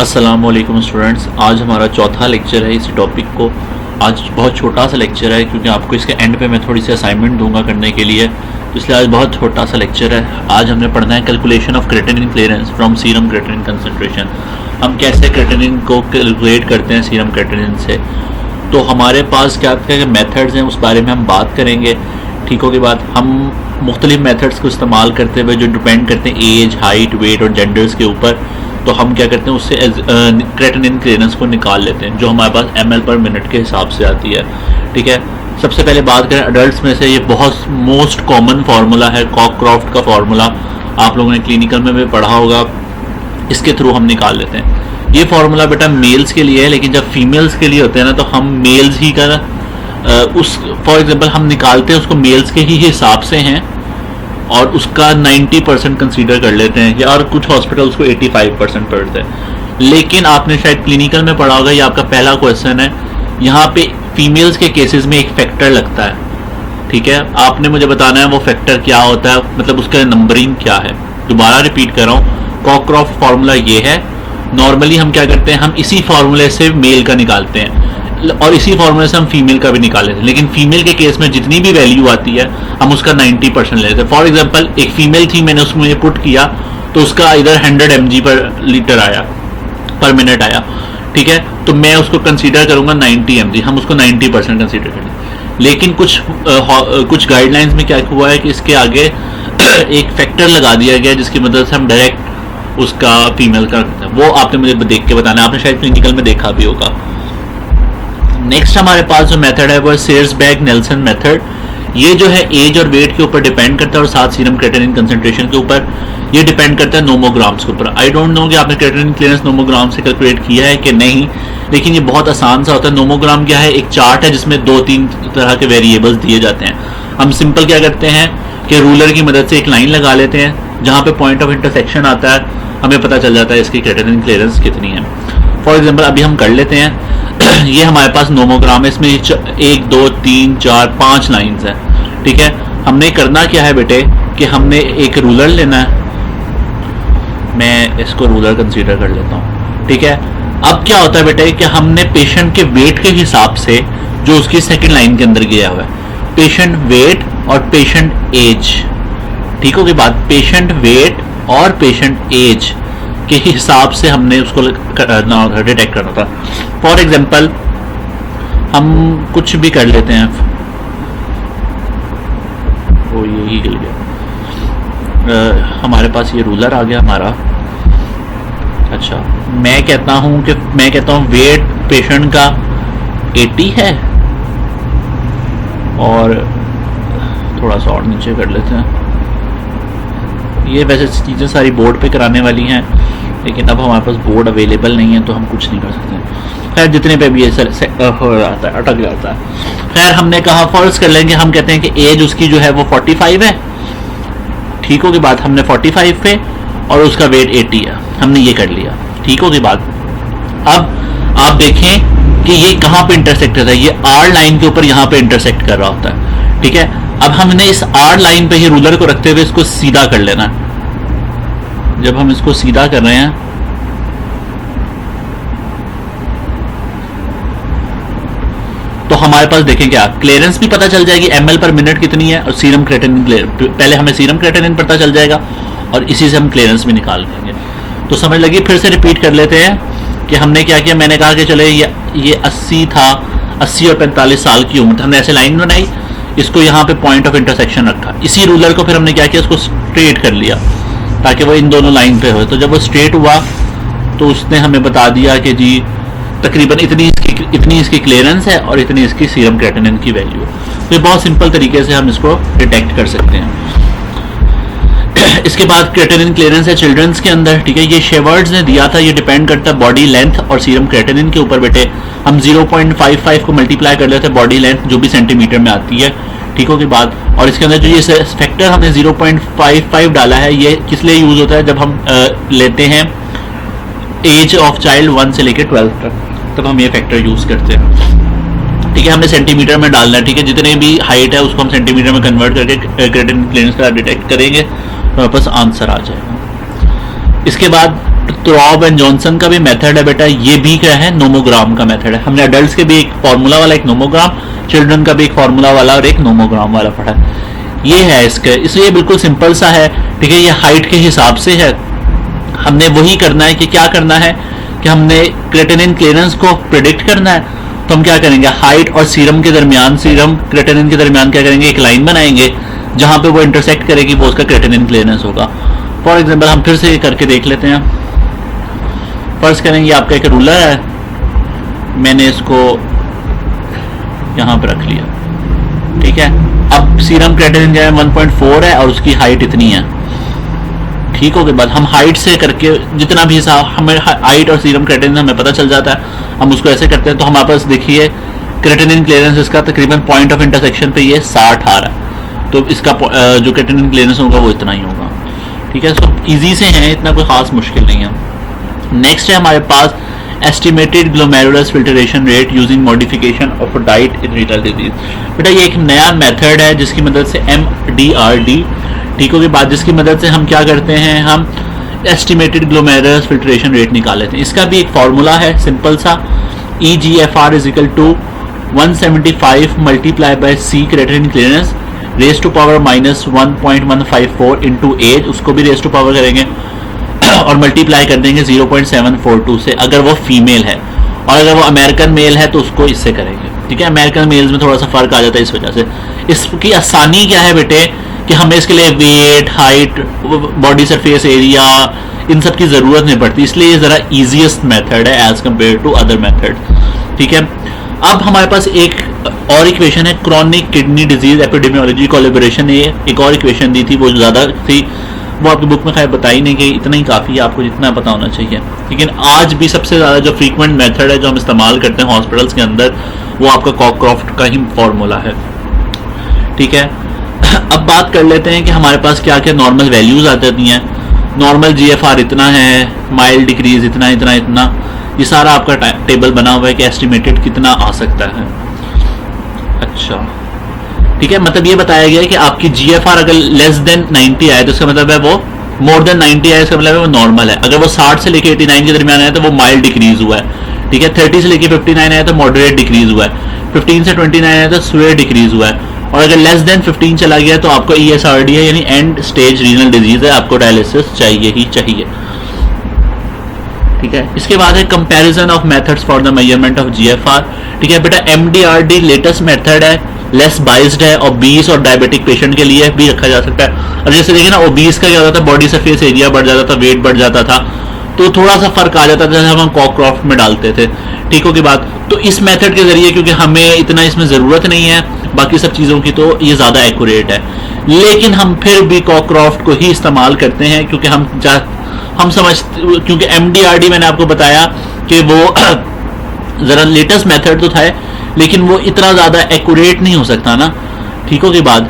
अस्सलाम वालेकुम स्टूडेंट्स, आज हमारा चौथा लेक्चर है इसी टॉपिक को। आज बहुत छोटा सा लेक्चर है क्योंकि आपको इसके एंड पे मैं थोड़ी सी असाइनमेंट दूंगा करने के लिए, तो इसलिए आज बहुत छोटा सा लेक्चर है। आज हमने पढ़ना है calculation of creatinine clearance from serum creatinine concentration. हम कैसे क्रेटिनिन को कैलकुलेट करते हैं सीरम क्रेटिनिन से। तो हमारे पास क्या क्या मेथड्स हैं उस बारे में हम बात करेंगे। ठीक हो के बाद हम मुख्तलिफ मेथड्स को इस्तेमाल करते हुए जो डिपेंड करते हैं एज, हाइट, वेट और जेंडर्स के ऊपर, तो हम क्या करते हैं उससे क्रेटिनिन क्लियरेंस को निकाल लेते हैं जो हमारे पास ml पर मिनट के हिसाब से आती है। ठीक है, सबसे पहले बात करें अडल्ट्स में से, ये बहुत मोस्ट कॉमन फार्मूला है, कॉकक्रॉफ्ट का फार्मूला। आप लोगों ने क्लिनिकल में भी पढ़ा होगा, इसके थ्रू हम निकाल लेते हैं। ये फार्मूला बेटा मेल्स के लिए है, लेकिन जब फीमेल्स के लिए होते हैं ना तो हम मेल्स ही का उस फॉर एग्जाम्पल हम निकालते हैं उसको मेल्स के ही हिसाब से हैं और उसका 90% कंसीडर कर लेते हैं, या और कुछ हॉस्पिटल उसको 85% पढ़ते हैं। लेकिन आपने शायद क्लिनिकल में पढ़ा होगा, ये आपका पहला क्वेश्चन है, यहाँ पे फीमेल्स के केसेस में एक फैक्टर लगता है। ठीक है, आपने मुझे बताना है वो फैक्टर क्या होता है, मतलब उसका नंबरिंग क्या है। दोबारा रिपीट कर रहा हूँ, कॉकक्रॉफ्ट फार्मूला ये है। नॉर्मली हम क्या करते हैं, हम इसी फार्मूले से मेल का निकालते हैं और इसी फार्मूले से हम फीमेल का भी निकाल लेते हैं, लेकिन फीमेल के केस में जितनी भी वैल्यू आती है हम उसका 90% लेते हैं। फॉर एग्जांपल एक फीमेल थी, मैंने उसमें ये पुट किया तो उसका इधर 100 mg पर लीटर आया, पर मिनट आया। ठीक है, तो मैं उसको कंसीडर करूंगा 90 mg, हम उसको 90% कंसीडर करें। लेकिन कुछ गाइडलाइंस में क्या हुआ है कि इसके आगे एक फैक्टर लगा दिया गया जिसकी मदद से हम डायरेक्ट उसका फीमेल का करते हैं। वो आपने मुझे देख के बताना है, आपने शायद क्लिनिकल में देखा भी होगा। नेक्स्ट हमारे पास जो मेथड है वो है सेयर्सबैग-नेल्सन मेथड। ये जो है एज और वेट के ऊपर डिपेंड करता है और साथ सीरम क्रेटिनिन कंसंट्रेशन के ऊपर ये डिपेंड करता है नोमोग्राम्स के ऊपर। आई डोंट नो कि आपने क्रेटिनिन क्लियरेंस नोमोग्राम से कैलकुलेट किया है कि नहीं, लेकिन ये बहुत आसान सा होता है। नोमोग्राम क्या है, एक चार्ट है जिसमें 2-3 तरह के वेरिएबल्स दिए जाते हैं। हम सिंपल क्या करते हैं कि रूलर की मदद से एक लाइन लगा लेते हैं, जहाँ पे पॉइंट ऑफ इंटरसेक्शन आता है हमें पता चल जाता है इसकी क्रेटिनिन क्लियरेंस कितनी है। फॉर एग्जाम्पल अभी हम कर लेते हैं, ये हमारे पास नोमोग्राम है, इसमें 1 2 3 4 5 लाइंस है। ठीक है, हमने करना क्या है बेटे कि हमने एक रूलर लेना है, मैं इसको रूलर कंसीडर कर लेता हूँ। ठीक है, अब क्या होता है बेटे कि हमने पेशेंट के वेट के हिसाब से जो उसकी सेकंड लाइन के अंदर गया हुआ है, पेशेंट वेट और पेशेंट एज। ठीक होगी बात, पेशेंट वेट और पेशेंट एज के हिसाब से हमने उसको डिटेक्ट करना था। फॉर एग्जाम्पल हम कुछ भी कर लेते हैं, वो यही गिर गया, हमारे पास ये रूलर आ गया हमारा। अच्छा, मैं कहता हूँ वेट पेशेंट का 80 है और थोड़ा सा और नीचे कर लेते हैं। ये वैसे चीज़ें सारी बोर्ड पे कराने वाली हैं, लेकिन अब हमारे पास बोर्ड अवेलेबल नहीं है तो हम कुछ नहीं कर सकते। खैर जितने पे भी ये हो जाता है, अटक जाता है। खैर हमने कहा फर्ज कर लेंगे, हम कहते हैं कि एज उसकी जो है वो 45 है। ठीक हो की बात, हमने 45 पे और उसका वेट 80 है, हमने ये कर लिया। ठीक हो की बात। अब आप देखें कि ये कहाँ पे इंटरसेक्ट करता है, ये आर लाइन के ऊपर यहाँ पे इंटरसेक्ट कर रहा होता है। ठीक है, अब हमने इस आर लाइन पे ही रूलर को रखते हुए इसको सीधा कर लेना है। जब हम इसको सीधा कर रहे हैं तो हमारे पास देखें क्या क्लियरेंस भी पता चल जाएगी, ml पर मिनट कितनी है, और सीरम क्रेटिनिन, पहले हमें सीरम क्रेटिनिन पता चल जाएगा और इसी से हम क्लियरेंस भी निकाल लेंगे। तो समझ लगी, फिर से रिपीट कर लेते हैं कि हमने क्या किया। मैंने कहा कि चले ये 80 था, 80 और 45 साल की उम्र, हमने ऐसे लाइन बनाई, इसको यहाँ पे पॉइंट ऑफ इंटरसेक्शन रखा। इसी रूलर को फिर हमने क्या किया, इसको स्ट्रेट कर लिया ताकि वो इन दोनों लाइन पे हो। तो जब वो स्ट्रेट हुआ तो उसने हमें बता दिया कि जी तकरीबन इतनी इसकी क्लियरेंस है और इतनी इसकी सीरम क्रेटिनिन की वैल्यू। तो ये बहुत सिंपल तरीके से हम इसको डिटेक्ट कर सकते हैं। इसके बाद क्रेटिनिन क्लियरेंस है चिल्ड्रंस के अंदर। ठीक है, ये शेवर्ड्स ने दिया था, ये डिपेंड करता है बॉडी लेंथ और सीरम क्रेटिनिन के ऊपर। बेटे हम 0.55 को मल्टीप्लाई कर लेते हैं बॉडी लेंथ जो भी सेंटीमीटर में आती है। ठीक हो की बात। और इसके अंदर जो ये फैक्टर हमने 0.55 डाला है, ये किस लिए यूज होता है, जब हम लेते हैं एज ऑफ चाइल्ड 1 से लेकर 12 तक, तब हम ये फैक्टर यूज करते हैं। ठीक है, हमने सेंटीमीटर में डालना है। ठीक है, जितने भी हाइट है उसको हम सेंटीमीटर में कन्वर्ट करके क्रेटिनिन क्लियरेंस का डिटेक्ट करेंगे तो वापस आंसर आ जाएगा। इसके बाद ट्रॉब एंड जॉनसन का भी मेथड है बेटा, ये भी क्या है, नोमोग्राम का मेथड है। हमने अडल्ट के भी एक फॉर्मूला वाला, एक नोमोग्राम, चिल्ड्रन का भी एक फॉर्मूला वाला और एक नोमोग्राम वाला पढ़ा है। ये है इसके, इसलिए बिल्कुल सिंपल सा है, ठीक है। ये हाइट के हिसाब से है, हमने वही करना है कि क्या करना है कि हमने क्रेटिनिन क्लियरेंस को प्रिडिक्ट करना है। तो हम क्या करेंगे, हाइट और सीरम के दरमियान, सीरम क्रेटिनिन के दरमियान क्या करेंगे, एक लाइन बनाएंगे जहां पे वो इंटरसेक्ट करेगी, वो उसका क्रेटिनिन क्लियरेंस होगा। फॉर एग्जाम्पल हम फिर से करके देख लेते हैं। फर्स्ट करेंगे, आपका एक रूलर है, मैंने इसको यहां पर रख लिया, ठीक है। अब सीरम क्रेटिनिन जो है 1.4 है और उसकी हाइट इतनी है, ठीक हो गई बात। हम हाइट से करके जितना भी हिसाब, हमें हाइट और सीरम क्रेटिनिन हमें पता चल जाता है, हम उसको ऐसे करते हैं। तो हमारे पास देखिए क्रेटिनिन क्लियरेंस इसका तकरीबन पॉइंट ऑफ इंटरसेक्शन पे ये 60 आ रहा है, तो इसका जो क्रेटिनिन क्लियरेंस होगा वो इतना ही होगा, ठीक है। सो इजी से है, इतना कोई खास मुश्किल नहीं है। नेक्स्ट है हमारे पास estimated glomerulus filtration rate using modification of diet in renal disease. बेटा ये एक नया मेथड है जिसकी मदद से MDRD, ठीक हो गई बात, जिसकी मदद से हम क्या करते हैं, हम एस्टिमेटेड ग्लोमेरुलस फिल्ट्रेशन रेट निकाल लेते हैं। इसका भी एक फॉर्मूला है सिंपल सा, EGFR is equal to 175 multiply by C creatinine clearance raise to power -1.154 into age, उसको भी रेस टू पावर करेंगे और मल्टीप्लाई कर देंगे 0.742 से अगर वो फीमेल है, और अगर वो अमेरिकन मेल है तो उसको इससे करेंगे, ठीक है। अमेरिकन मेल्स में थोड़ा सा फर्क आ जाता है, इस वजह से। इसकी आसानी क्या है बेटे कि हमें इसके लिए weight, height, body surface area, इन सब की जरूरत नहीं पड़ती, इसलिए ये जरा इजीएस्ट मेथड है as compared to other method, ठीक है। अब हमारे पास एक और इक्वेशन है, chronic kidney disease epidemiology collaboration ने एक और इक्वेशन दी थी, वो ज्यादा थी, वो आपकी बुक में खैर बताई नहीं गई, इतना ही काफ़ी है, आपको जितना पता होना चाहिए। लेकिन आज भी सबसे ज़्यादा जो फ्रीक्वेंट मेथड है जो हम इस्तेमाल करते हैं हॉस्पिटल्स के अंदर, वो आपका कॉकक्रॉफ्ट का ही फॉर्मूला है, ठीक है। अब बात कर लेते हैं कि हमारे पास क्या क्या नॉर्मल वैल्यूज आ जाती हैं। नॉर्मल GFR इतना है, माइल्ड डिक्रीज इतना इतना इतना, ये सारा आपका टेबल बना हुआ है कि एस्टिमेटेड कितना आ सकता है। अच्छा, ठीक है, मतलब ये बताया गया है कि आपकी GFR अगर लेस देन 90 आए तो इसका मतलब है वो, मोर देन 90 आए इसका मतलब है वो नॉर्मल है। अगर वो 60 से लेके 89 के दरमियान आया तो वो माइल्ड डिक्रीज हुआ है, ठीक है। 30 से लेके 59 आया तो मॉडरेट डिक्रीज हुआ है, 15 से 29 आया तो स्वेयर डिक्रीज हुआ है, और अगर लेस देन 15 चला गया तो आपको ESRD है, यानी एंड स्टेज रीनल डिजीज है, आपको डायलिसिस चाहिए ही चाहिए, ठीक है। इसके बाद है comparison of methods for the measurement of GFR, ठीक है बेटा। MDRD लेटेस्ट मेथड है, लेस बाइस्ड है, ओबीस और डायबिटिक पेशेंट के लिए भी रखा जा सकता है। अब जैसे देखिए ना, ओबीस का क्या होता था, बॉडी सरफेस एरिया बढ़ जाता था, वेट बढ़ जाता था, तो थोड़ा सा फर्क आ जाता था जैसे हम कॉकक्रॉफ्ट में डालते थे, ठीक हो की बात। तो इस मेथड के जरिए, क्योंकि हमें इतना इसमें जरूरत नहीं है बाकी सब चीजों की, तो ये ज्यादा एक्यूरेट है, लेकिन हम फिर भी कॉकक्रॉफ्ट को ही इस्तेमाल करते हैं क्योंकि हम समझते, क्योंकि MDRD मैंने आपको बताया कि वो जरा लेटेस्ट मेथड तो था, लेकिन वो इतना ज्यादा एक्यूरेट नहीं हो सकता ना, ठीक हो की बात।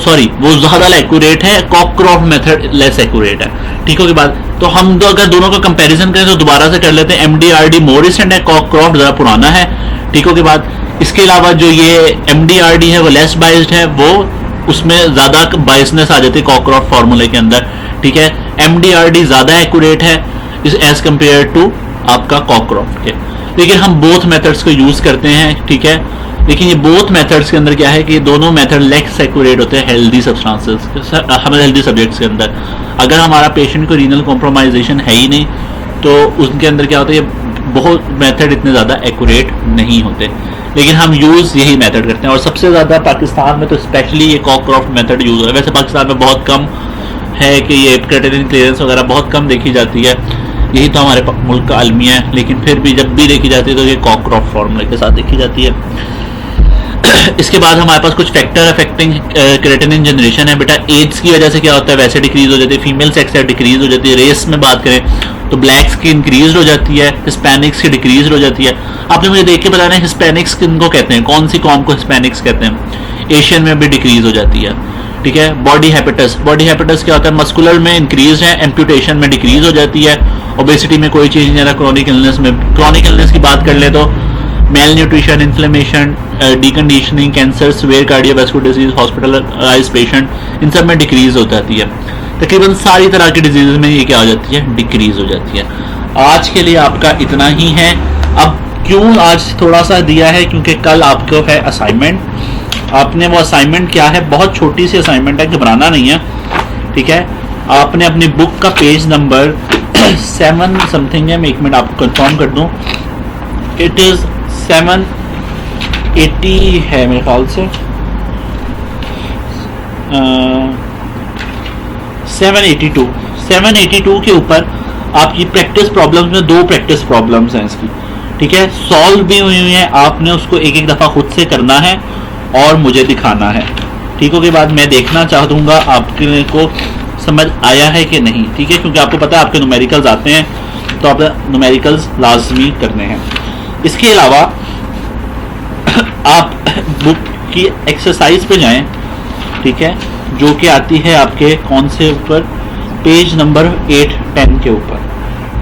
सॉरी, वो ज्यादा एक्यूरेट है, कॉकक्रॉफ्ट मेथड लेस एक्यूरेट है, ठीक हो की बात। तो हम तो अगर दोनों का कंपैरिजन करें तो दोबारा से कर लेते हैं। MDRD मोर रिसेंट है, कॉकक्रॉफ्ट जरा पुराना है, ठीक हो की बात। इसके अलावा जो ये MDRD है वो लेस बाइस्ड है, वो उसमें ज्यादा बाइसनेस आ जाती है कॉकक्रॉफ्ट फार्मूले के अंदर, ठीक है। MDRD ज्यादा एक्यूरेट है एज कंपेयर टू आपका कॉकक्रॉफ्ट के, लेकिन हम बोथ मेथड्स को यूज करते हैं, ठीक है। लेकिन ये बोथ मेथड्स के अंदर क्या है कि ये दोनों मेथड लेस एक्यूरेट होते हैं हेल्दी सब्सटेंसेस, हमारे हेल्दी सब्जेक्ट्स के अंदर। अगर हमारा पेशेंट को रीनल कॉम्प्रोमाइजेशन है ही नहीं तो उनके अंदर क्या होता है, ये बहुत मेथड इतने ज़्यादा एक्यूरेट नहीं होते, लेकिन हम यूज़ यही मेथड करते हैं। और सबसे ज़्यादा पाकिस्तान में तो स्पेशली ये कॉकक्रॉफ्ट मेथड यूज़ है। वैसे पाकिस्तान में बहुत कम है कि ये क्रेटिनिन क्लियरेंस वगैरह बहुत कम देखी जाती है, यही तो हमारे मुल्क का अलमिया है, लेकिन फिर भी जब भी देखी जाती है तो ये कॉकक्रॉफ्ट फार्मूले के साथ देखी जाती है। इसके बाद हमारे पास कुछ फैक्टर अफेक्टिंग क्रेटिनिन जनरेशन है बेटा। एज की वजह से क्या होता है, वैसे डिक्रीज हो जाती है, फीमेल सेक्स है डिक्रीज हो जाती है। रेस में बात करें तो ब्लैक्स की इंक्रीज हो जाती है, हिस्पैनिक्स की डिक्रीज हो जाती है। आपने मुझे देख के बताना है हिस्पैनिक्स किनको कहते हैं, कौन सी कौम को हिस्पैनिक्स कहते हैं। एशियन में भी डिक्रीज हो जाती है, ठीक है। बॉडी हैबिटस क्या होता है, मस्कुलर में इंक्रीज है, एम्प्यूटेशन में डिक्रीज हो जाती है। ओबेसिटी में कोई चीज नहीं है। क्रॉनिक इलनेस में, क्रॉनिक इलनेस की बात कर ले तो malnutrition, inflammation, deconditioning, cancer, severe cardiovascular disease, hospitalize patient, इन सब में डिक्रीज हो जाती है। तकरीबन सारी तरह की डिजीज में ये क्या हो जाती है, डिक्रीज हो जाती है। आज के लिए आपका इतना ही है। अब क्यों आज थोड़ा सा दिया है, क्योंकि कल आपको है असाइनमेंट। आपने वो असाइनमेंट क्या है, बहुत छोटी सी असाइनमेंट है, घबराना नहीं है, ठीक है। आपने अपनी बुक का पेज नंबर 7 समथिंग है, मैं 1 मिनट आपको कंफर्म कर दूं, इट इज 780 है मेरे ख्याल से, 782 के ऊपर आपकी प्रैक्टिस प्रॉब्लम्स में 2 प्रैक्टिस प्रॉब्लम्स हैं इसकी, ठीक है। सॉल्व भी हुई हैं, आपने उसको एक दफ़ा खुद से करना है और मुझे दिखाना है, ठीक हो। के बाद मैं देखना चाहूँगा आपके को समझ आया है कि नहीं, ठीक है, क्योंकि आपको पता है आपके न्यूमेरिकल्स आते हैं तो आप न्यूमेरिकल्स लाजमी करने हैं। इसके अलावा आप बुक की एक्सरसाइज पे जाएं, ठीक है, जो कि आती है आपके कौन से ऊपर, पेज नंबर 8-10 के ऊपर,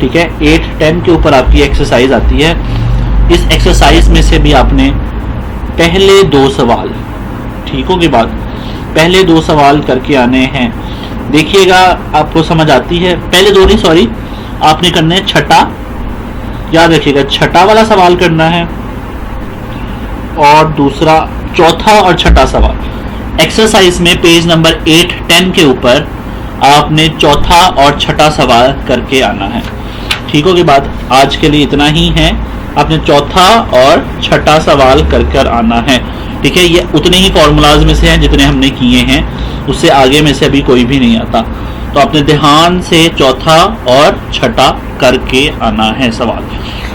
ठीक है। 8-10 के ऊपर आपकी एक्सरसाइज आती है। इस एक्सरसाइज में से भी आपने पहले 2 सवाल, ठीक हो, के बाद पहले 2 सवाल करके आने हैं। देखिएगा आपको समझ आती है। पहले 2 नहीं, सॉरी, आपने करना है छठा, याद रखिएगा, छठा वाला सवाल करना है और दूसरा, चौथा और छठा सवाल। एक्सरसाइज में पेज नंबर 8-10 के ऊपर आपने चौथा और छठा सवाल करके आना है, ठीक हो। के बाद आज के लिए इतना ही है, आपने चौथा और छठा सवाल कर आना है, ठीक है। ये उतने ही फॉर्मूलाज में से हैं जितने हमने किए हैं, उससे आगे में से अभी कोई भी नहीं आता। तो आपने ध्यान से चौथा और छठा करके आना है सवाल,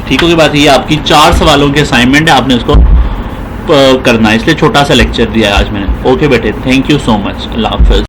ठीक हो। के बाद ये आपकी 4 सवालों के असाइनमेंट है, आपने उसको करना है, इसलिए छोटा सा लेक्चर दिया है आज मैंने। ओके बेटे, थैंक यू सो मच, अल्लाह हाफिज़।